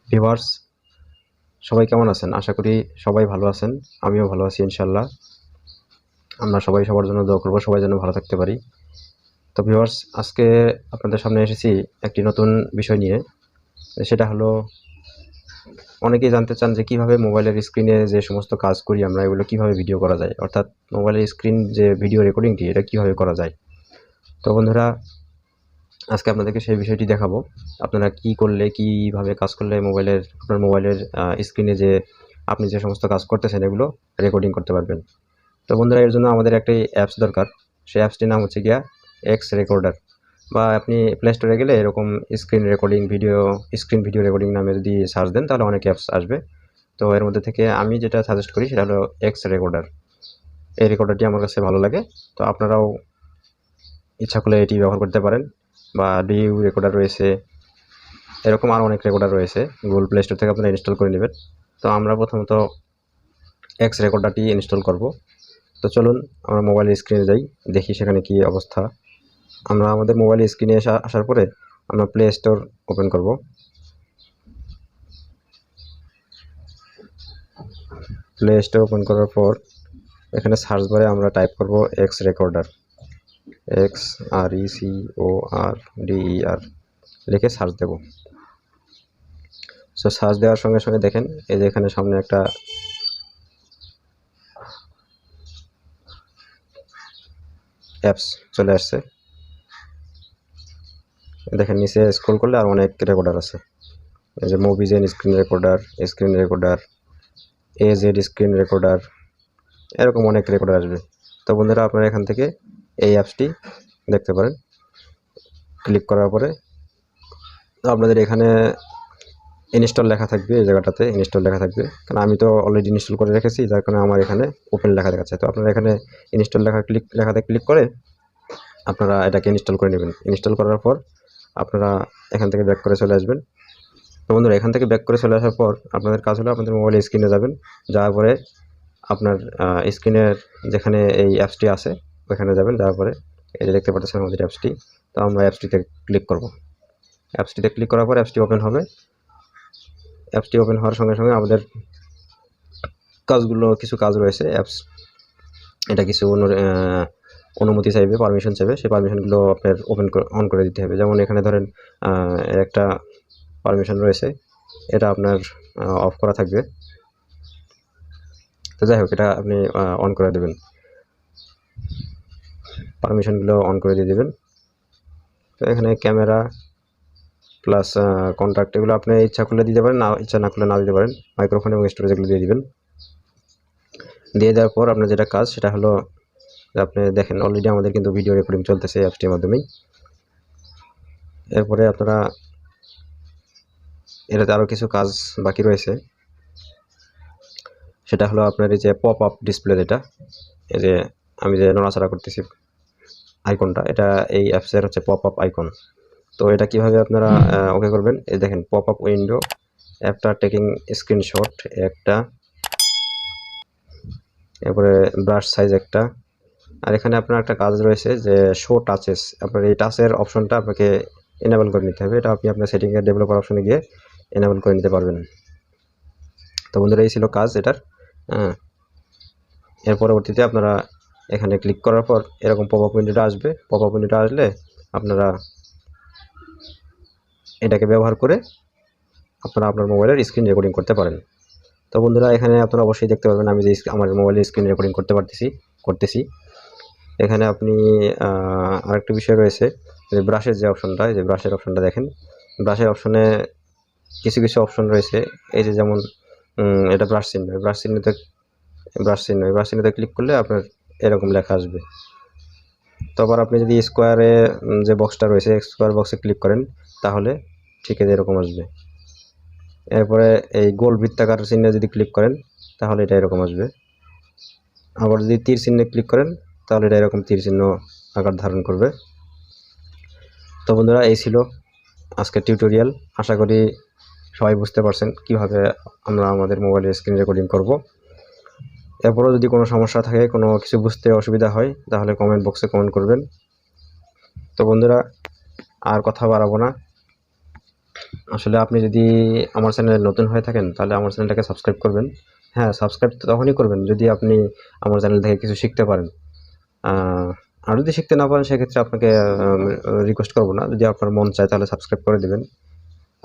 Viewers, সবাই কেমন আছেন? আশা করি সবাই ভালো আছেন। আমিও ভালো আছি ইনশাআল্লাহ। আমরা সবাই সবার জন্য দোয়া করব, সবাই যেন ভালো থাকতে পারি। তো ভিউয়ার্স, আজকে আপনাদের সামনে এসেছি একটি নতুন বিষয় নিয়ে। সেটা হলো, অনেকেই জানতে চান যে কীভাবে মোবাইলের স্ক্রিনে যে সমস্ত কাজ করি আমরা, এগুলো কীভাবে ভিডিও করা যায়, অর্থাৎ মোবাইলের স্ক্রিন যে ভিডিও রেকর্ডিংটি, এটা কীভাবে করা যায়। তো বন্ধুরা, আজকে আপনাদেরকে সেই বিষয়টি দেখাবো। আপনারা কি করলে, কীভাবে কাজ করলে আপনার মোবাইলের স্ক্রিনে যে আপনি যে সমস্ত কাজ করতেছেন এগুলো রেকর্ডিং করতে পারবেন। তো বন্ধুরা, এর জন্য আমাদের একটি অ্যাপস দরকার। সেই অ্যাপসটির নাম হচ্ছে গিয়া এক্স রেকর্ডার, বা আপনি প্লে স্টোরে গেলে এরকম স্ক্রিন ভিডিও রেকর্ডিং নামে যদি সার্চ দেন তাহলে অনেক অ্যাপস আসবে। তো এর মধ্যে থেকে আমি যেটা সাজেস্ট করি সেটা হলো এক্স রেকর্ডার। এই রেকর্ডারটি আমার কাছে ভালো লাগে, তো আপনারাও ইচ্ছা করলে এটি ব্যবহার করতে পারেন। বা ডিউ রেকর্ডার রয়েছে, এরকম আরও অনেক রেকর্ডার রয়েছে। গুগল প্লে স্টোর থেকে আপনারা ইনস্টল করে নেবেন। তো আমরা প্রথমত এক্স রেকর্ডারটি ইনস্টল করব। তো চলুন আমরা মোবাইলের স্ক্রিনে যাই, দেখি সেখানে কি অবস্থা। আমরা আমাদের মোবাইলের স্ক্রিনে আসার পরে আমরা প্লে স্টোর ওপেন করব। প্লে স্টোর ওপেন করার পর এখানে সার্চ বারে আমরা টাইপ করব এক্স রেকর্ডার, XRECORDER লিখে সার্চ দেব। সো সার্চ দেওয়ার সঙ্গে সঙ্গে দেখেন এই যে এখানে সামনে একটা অ্যাপস চলে আসছে। দেখেন নিচে স্ক্রল করলে আর অনেক রেকর্ডার আছে। এই যে Mobizen screen recorder, AZ screen recorder, এরকম অনেক রেকর্ডার আসবে। তো বন্ধুরা, আপনারা এখান থেকে এই অ্যাপসটি দেখতে পারেন। ক্লিক করার পরে আপনাদের এখানে ইনস্টল লেখা থাকবে, এই জায়গাটাতে ইনস্টল লেখা থাকবে। কারণ আমি তো অলরেডি ইনস্টল করে রেখেছি, যার কারণে আমার এখানে ওপেন লেখা দেখাচ্ছে। তো আপনারা এখানে ইনস্টল লেখাতে ক্লিক করে আপনারা এটাকে ইনস্টল করে নেবেন। ইনস্টল করার পর আপনারা এখান থেকে ব্যাক করে চলে আসবেন। তো বন্ধুরা, এখান থেকে ব্যাক করে চলে আসার পর আপনাদের কাজ হলো আপনাদের মোবাইলের স্ক্রিনে যাবেন। যাওয়ার পরে আপনার স্ক্রিনের যেখানে এই অ্যাপসটি আছে ওখানে যাবেন। যাওয়ার পরে এই যে দেখতে পাচ্ছেন আমাদের অ্যাপসটি। তো আমরা অ্যাপসটিতে ক্লিক করব। অ্যাপসটিতে ক্লিক করার পর অ্যাপসটি ওপেন হবে। অ্যাপসটি ওপেন হওয়ার সঙ্গে সঙ্গে আমাদের কিছু কাজ রয়েছে। এটা কিছু অনুমতি চাইবে, পারমিশন চাইবে। সেই পারমিশনগুলো আপনার অন করে দিতে হবে। যেমন এখানে ধরেন একটা পারমিশন রয়েছে, এটা আপনার অফ করা থাকবে। তো যাই হোক, এটা আপনি অন করে দেবেন, পারমিশনগুলো অন করে দিয়ে দেবেন। তো এখানে ক্যামেরা প্লাস কন্ট্যাক্ট, এগুলো আপনি ইচ্ছা করলে দিতে পারেন, না ইচ্ছা না করলে না দিতে পারেন। মাইক্রোফোন এবং স্টোরেজ এগুলো দিয়ে দিবেন। দিয়ে দেওয়ার পর আপনার যেটা কাজ সেটা হলো, আপনি দেখেন অলরেডি আমাদের কিন্তু ভিডিও রেকর্ডিং চলতেছে অ্যাপসটির মাধ্যমেই। এরপরে আপনারা এটাতে আরও কিছু কাজ বাকি রয়েছে। সেটা হলো আপনার এই যে পপ আপ ডিসপ্লে, যেটা এই যে আমি যে নড়াচড়া করতেছি আইকনটা, এটা এই অ্যাপসের হচ্ছে পপ আপ আইকন। তো এটা কিভাবে আপনারা ওকে করবেন, এই দেখেন পপ আপ উইন্ডো, একটা টেকিং স্ক্রিনশট একটা, এরপরে ব্রাশ সাইজ একটা, আর এখানে আপনার একটা কাজ রয়েছে যে শো টাচেস। আপনার এই টাচের অপশনটা আপনাকে এনেবল করে নিতে হবে। এটা আপনি আপনার সেটিংয়ের ডেভেলপার অপশনে গিয়ে এনেবল করে নিতে পারবেন। তো বন্ধুরা, এই ছিল কাজ এটার। এর পরবর্তীতে আপনারা এখানে ক্লিক করার পর এরকম পপ আপ উইন্ডোটা আসবে। পপ আপ উইন্ডোটা আসলে আপনারা এটাকে ব্যবহার করে আপনারা আপনার মোবাইলের স্ক্রিন রেকর্ডিং করতে পারেন। তো বন্ধুরা, এখানে আপনারা অবশ্যই দেখতে পারবেন আমি যে আমার মোবাইলের স্ক্রিন রেকর্ডিং করতেছি। এখানে আপনি আরেকটা বিষয় রয়েছে যে ব্রাশের যে অপশনটা, এই যে ব্রাশের অপশনটা দেখেন। ব্রাশের অপশনে কিছু অপশন রয়েছে, এই যে যেমন এটা ব্রাশ চিহ্নতে ক্লিক করলে আপনার এরকম লেখা আসবে। তো আবার আপনি যদি স্কোয়ারে যে বক্সটা রয়েছে, স্কোয়ার বক্সে ক্লিক করেন তাহলে ঠিক এরকম আসবে। এরপরে এই গোল বৃত্তাকার চিহ্নে যদি ক্লিক করেন তাহলে এটা এরকম আসবে। আবার যদি তীর চিহ্নে ক্লিক করেন তাহলে এটা এরকম তীর চিহ্ন আকার ধারণ করবে। তো বন্ধুরা, এই ছিল আজকের টিউটোরিয়াল। আশা করি সবাই বুঝতে পারছেন কিভাবে আমরা আমাদের মোবাইলের স্ক্রিন রেকর্ডিং করব। এরপরও যদি কোনো সমস্যা থাকে, কোনো কিছু বুঝতে অসুবিধা হয়, তাহলে কমেন্ট বক্সে কমেন্ট করবেন। তো বন্ধুরা, আর কথা বাড়াবো না, আসলে আপনি যদি আমার চ্যানেলে নতুন হয়ে থাকেন তাহলে আমার চ্যানেলটাকে সাবস্ক্রাইব করবেন। হ্যাঁ, সাবস্ক্রাইব তো তখনই করবেন যদি আপনি আমার চ্যানেল থেকে কিছু শিখতে পারেন। আর যদি শিখতে না পারেন সেক্ষেত্রে আপনাকে রিকোয়েস্ট করব না। যদি আপনার মন চায় তাহলে সাবস্ক্রাইব করে দেবেন।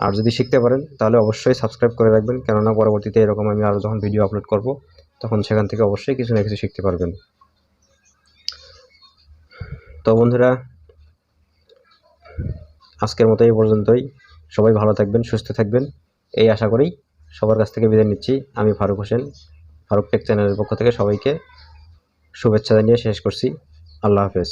আর যদি শিখতে পারেন তাহলে অবশ্যই সাবস্ক্রাইব করে রাখবেন, কেননা পরবর্তীতে এরকম আমি আরও যখন ভিডিও আপলোড করব তখন সেখান থেকে অবশ্যই কিছু না কিছু শিখতে পারবেন। তো বন্ধুরা, আজকের মতো এই পর্যন্তই। সবাই ভালো থাকবেন, সুস্থ থাকবেন, এই আশা করেই সবার কাছ থেকে বিদায় নিচ্ছি। আমি ফারুক হোসেন, ফারুক টেক চ্যানেলের পক্ষ থেকে সবাইকে শুভেচ্ছা জানিয়ে শেষ করছি। আল্লাহ হাফেজ।